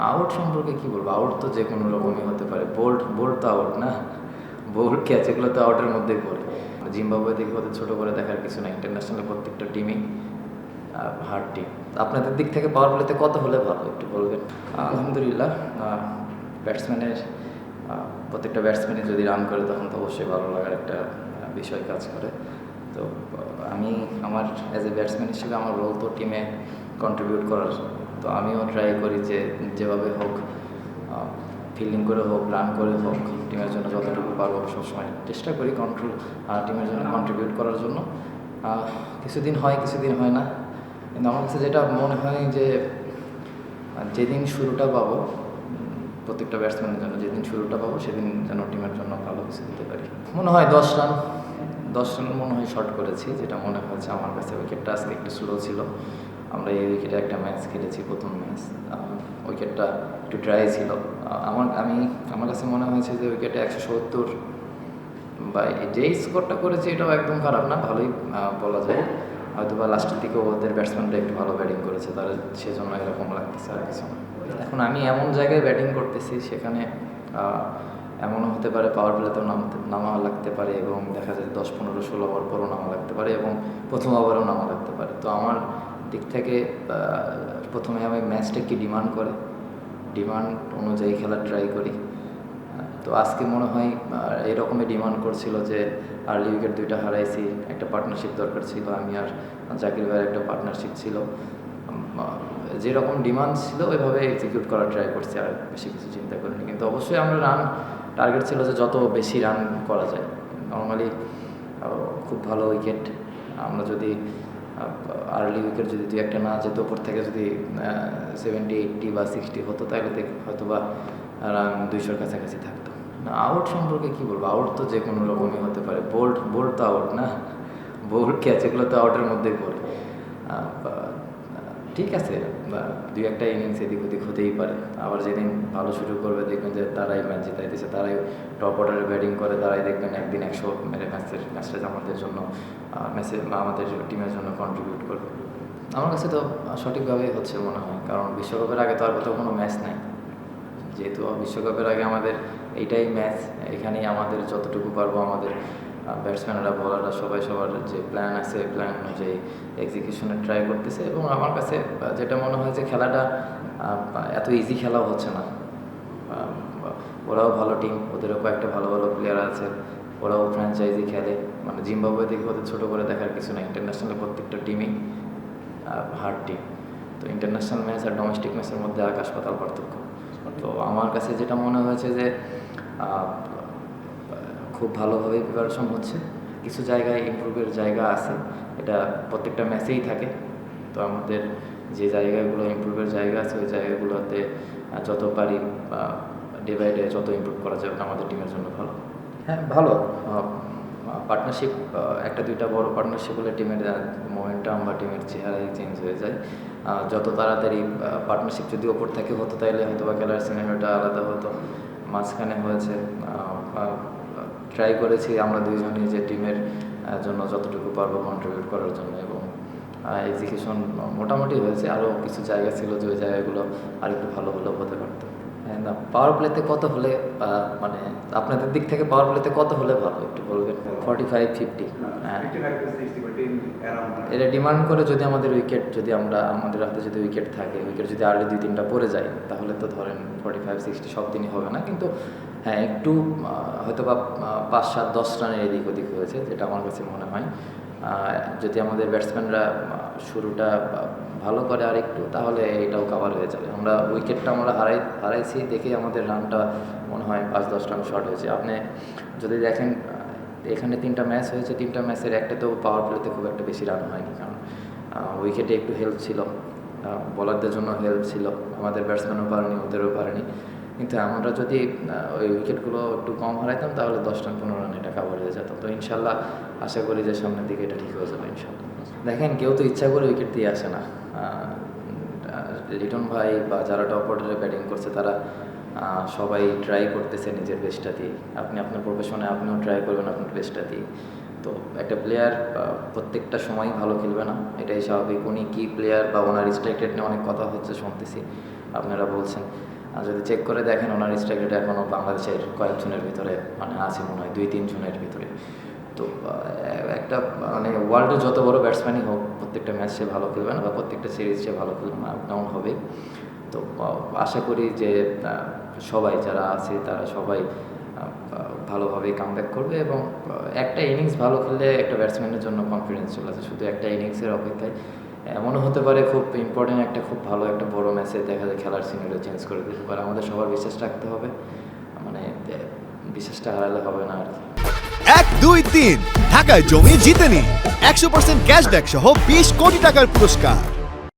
Out সম্পর্কে কি বলবো? আউট তো যে কোনো রকমই হতে পারে। বোল্ড বোল্ড তো আউট না। বোল্ড ক্যাচ এগুলো তো আউটের মধ্যেই পড়ে। জিম্বাবুয়ে দেখে ওদের ছোট করে দেখার কিছু না। ইন্টারন্যাশনাল প্রত্যেকটা টিমই হার্ড টিম। আপনাদের দিক থেকে পাওয়ার প্লেতে কত হলে ভালো একটু বলবেন? আলহামদুলিল্লাহ, ব্যাটসম্যানের প্রত্যেকটা ব্যাটসম্যানই যদি রান করে তখন তো অবশ্যই ভালো লাগার একটা বিষয় কাজ করে। তো আমি আমার অ্যাজ এ ব্যাটসম্যান হিসেবে আমার রোল তো টিমে কন্ট্রিবিউট করার। তো আমিও ট্রাই করি যে যেভাবে হোক, ফিল্ডিং করে হোক, রান করে হোক, টিমের জন্য যতটুকু পারবো সবসময় চেষ্টা করি টিমের জন্য কন্ট্রিবিউট করার জন্য। কিছুদিন হয়, কিছুদিন হয় না। কিন্তু আমার কাছে যেটা মনে হয় যে যেদিন শুরুটা পাবো, প্রত্যেকটা ব্যাটসম্যানের জন্য যেদিন শুরুটা পাবো সেদিন যেন টিমের জন্য ভালো কিছু দিতে পারি। মনে হয় 10 রান, 10 রান মনে হয় শর্ট করেছি, যেটা মনে হয়েছে আমার কাছে। উইকেটটা আজকে একটু স্লো ছিল। আমরা এই উইকেটে একটা ম্যাচ খেলেছি, প্রথম ম্যাচ। উইকেটটা একটু ড্রাই ছিল। আমার কাছে মনে হয়েছে যে উইকেটে 170 বা যেই স্কোরটা করেছে এটাও একদম খারাপ না, ভালোই বলা যায়। হয়তো বা লাস্টের দিকে ওদের ব্যাটসম্যানরা একটু ভালো ব্যাটিং করেছে, তারা সেজন্য এরকম লাগতেছে, আর কিছু না। এখন আমি এমন জায়গায় ব্যাটিং করতেছি, সেখানে এমনও হতে পারে পাওয়ার প্লেতেও নামা লাগতে পারে, এবং দেখা যায় 10, 15, 16 ওভার পরও নামা লাগতে পারে, এবং প্রথম ওভারেও নামা লাগতে পারে। তো আমার দিক থেকে প্রথমে আমি ম্যাচটা কি ডিমান্ড অনুযায়ী খেলার ট্রাই করি। তো আজকে মনে হয় এরকমই ডিমান্ড করছিল যে আর্লি উইকেট 2টা হারাইছি, একটা পার্টনারশিপ দরকার ছিল, আমি আর জাকির ভাইয়ের একটা পার্টনারশিপ ছিল। যেরকম ডিমান্ড ছিল ওইভাবে এক্সিকিউট করার ট্রাই করছি, আর বেশি কিছু চিন্তা করিনি। কিন্তু অবশ্যই আমরা রান টার্গেট ছিল যে যত বেশি রান করা যায়। নর্মালি খুব ভালো উইকেট, আমরা যদি আর্লি উইকেট যদি 2-1 না যেত, ওপর থেকে যদি 70, 80 বা 60 হতো, তাহলে হয়তো বা রান 200-র কাছাকাছি থাকতো। আউট সম্পর্কে কি বলবো? আউট তো যে কোনো রকমই হতে পারে। বোল্ড তো আউট না। বোল্ড ক্যাচ এগুলো তো আউটের মধ্যেই পড়ে। ঠিক আছে, 2-1টা ইনিংস এদিক ওদিক হতেই পারে। আবার যেদিন ভালো শুরু করবে দেখবেন যে তারাই ম্যাচ জিতাইতেছে, তারাই টপ অর্ডারে ব্যাটিং করে, তারাই দেখবেন একদিন 100 মেরে ম্যাচটা আমাদের জন্য আমাদের টিমের জন্য কন্ট্রিবিউট করবে। আমার কাছে তো সঠিকভাবেই হচ্ছে মনে হয়, কারণ বিশ্বকাপের আগে তো আর কোথাও কোনো ম্যাচ নাই। যেহেতু বিশ্বকাপের আগে আমাদের এইটাই ম্যাচ, এখানেই আমাদের যতটুকু পারবো আমাদের ব্যাটসম্যানরা, বলাররা সবাই সবার যে প্ল্যান আছে, প্ল্যান অনুযায়ী এক্সিকিউশনের ট্রাই করতেছে। এবং আমার কাছে যেটা মনে হয় যে খেলাটা এত ইজি খেলাও হচ্ছে না। ওরাও ভালো টিম, ওদেরও কয়েকটা ভালো ভালো প্লেয়ার আছে, ওরাও ফ্র্যাঞ্চাইজি খেলে। মানে জিম্বাবুয়ে দেখে ওদের ছোটো করে দেখার কিছু না। ইন্টারন্যাশনালের প্রত্যেকটা টিমই হার্ড টিম। তো ইন্টারন্যাশনাল ম্যাচ আর ডোমেস্টিক ম্যাচের মধ্যে আকাশ পাতাল পার্থক্য। তো আমার কাছে যেটা মনে হয়েছে যে খুব ভালোভাবে প্রিপারেশন হচ্ছে। কিছু জায়গায় ইমপ্রুভের জায়গা আছে, এটা প্রত্যেকটা ম্যাচেই থাকে। তো আমাদের যে জায়গাগুলো ইমপ্রুভের জায়গা আছে, ওই জায়গাগুলোতে যত পারি ডে বাই ডে যত ইমপ্রুভ করা যাবে আমাদের টিমের জন্য ভালো। হ্যাঁ, ভালো পার্টনারশিপ, 1-2টা বড় পার্টনারশিপ হলে টিমের মোমেন্টাম বা টিমের চেহারাই চেঞ্জ হয়ে যায়। যত তাড়াতাড়ি পার্টনারশিপ যদি ওপর থেকে হতো, তাইলে হয়তো বা খেলার সিনেমাটা আলাদা হতো। মাঝখানে হয়েছে, ট্রাই করেছি আমরা দুইজনই যে টিমের জন্য যতটুকু পারবো কন্ট্রিবিউট করার জন্য, এবং এক্সিকিউশন মোটামুটি হয়েছে। আরও কিছু জায়গা ছিল যে ওই জায়গাগুলো আর একটু ভালো হলেও হতে পারতো। হ্যাঁ, না, পাওয়ার প্লেতে কত হলে মানে আপনাদের দিক থেকে পাওয়ার প্লেতে কত হলে ভালো একটু বলবেন? 45-50। হ্যাঁ, এটা ডিমান্ড করে যদি আমাদের হাতে যদি উইকেট থাকে, উইকেট যদি আর্লি 2-3টা পড়ে যায়, তাহলে তো ধরেন 45-60 সব দিনই হবে না। কিন্তু হ্যাঁ, একটু হয়তো বা 5-7-10 রানের এদিক ওদিক হয়েছে, যেটা আমার কাছে মনে হয়। যদি আমাদের ব্যাটসম্যানরা শুরুটা ভালো করে আর একটু, তাহলে এটাও কভার হয়ে যাবে। উইকেটটা আমরা হারাইছি দেখেই আমাদের রানটা মনে হয় 5-10 রান শর্ট হয়েছে। আপনি যদি দেখেন, এখানে 3টা ম্যাচ হয়েছে, 3টা ম্যাচের একটাতেও পাওয়ার প্লেতে খুব একটা বেশি রান হয়নি, কারণ উইকেটে একটু হেল্প ছিল, বলারদের জন্য হেল্প ছিল, আমাদের ব্যাটসম্যানও পারেনি, ওদেরও পারেনি। কিন্তু আমরা যদি ওই উইকেটগুলো একটু কম হারাইতাম, তাহলে 10 রান 15 রান এটা কাভার হয়ে যেত। তো ইনশাল্লাহ আশা করি যে সামনের দিকে এটা ঠিক হয়ে যাবে ইনশাল্লাহ। দেখেন, কেউ তো ইচ্ছা করে উইকেট দিয়ে আসে না। লিটন ভাই বা যারা টপ অর্ডারে ব্যাটিং করছে, তারা সবাই ট্রাই করতেছে নিজের বেস্টটা দিয়ে। আপনি আপনার প্রফেশনে আপনিও ট্রাই করবেন আপনার বেস্টটা দিয়ে। তো একটা প্লেয়ার প্রত্যেকটা সময়ই ভালো খেলবে না, এটাই স্বাভাবিক। উনি কি প্লেয়ার বা ওনার স্ট্রাইক রেট নিয়ে অনেক কথা হচ্ছে শুনতেছি। আপনারা বলছেন, যদি চেক করে দেখেন ওনার স্ট্রাইক রেট এখনও বাংলাদেশের কয়েকজনের ভিতরে মানে আছে মনে হয় 2-3 জনের ভিতরে। তো একটা মানে ওয়ার্ল্ডের যত বড় ব্যাটসম্যানই হোক প্রত্যেকটা ম্যাচ সে ভালো খেলবে না বা প্রত্যেকটা সিরিজ সে ভালো খেলবে না, আপ ডাউন হবে। তো আশা করি যে সবাই যারা আছে তারা সবাই ভালোভাবে কামব্যাক করবে এবং একটা ইনিংস ভালো খেললে একটা ব্যাটসম্যানের জন্য কনফিডেন্স চলে আসে। শুধু একটা ইনিংসের অপেক্ষায় এমনও হতে পারে খুব ইম্পর্টেন্ট একটা খুব ভালো একটা বড় ম্যাচে দেখা যায় খেলার সিনারিও চেঞ্জ করে দিতে পারে। আমাদের সবার বিশ্বাস রাখতে হবে, মানে বিশ্বাসটা হারালে হবে না আর কি। 1, 2, 3 ঢাকায় জমি জিতে নিন 100% ক্যাশব্যাক সহ 20 কোটি টাকার পুরস্কার।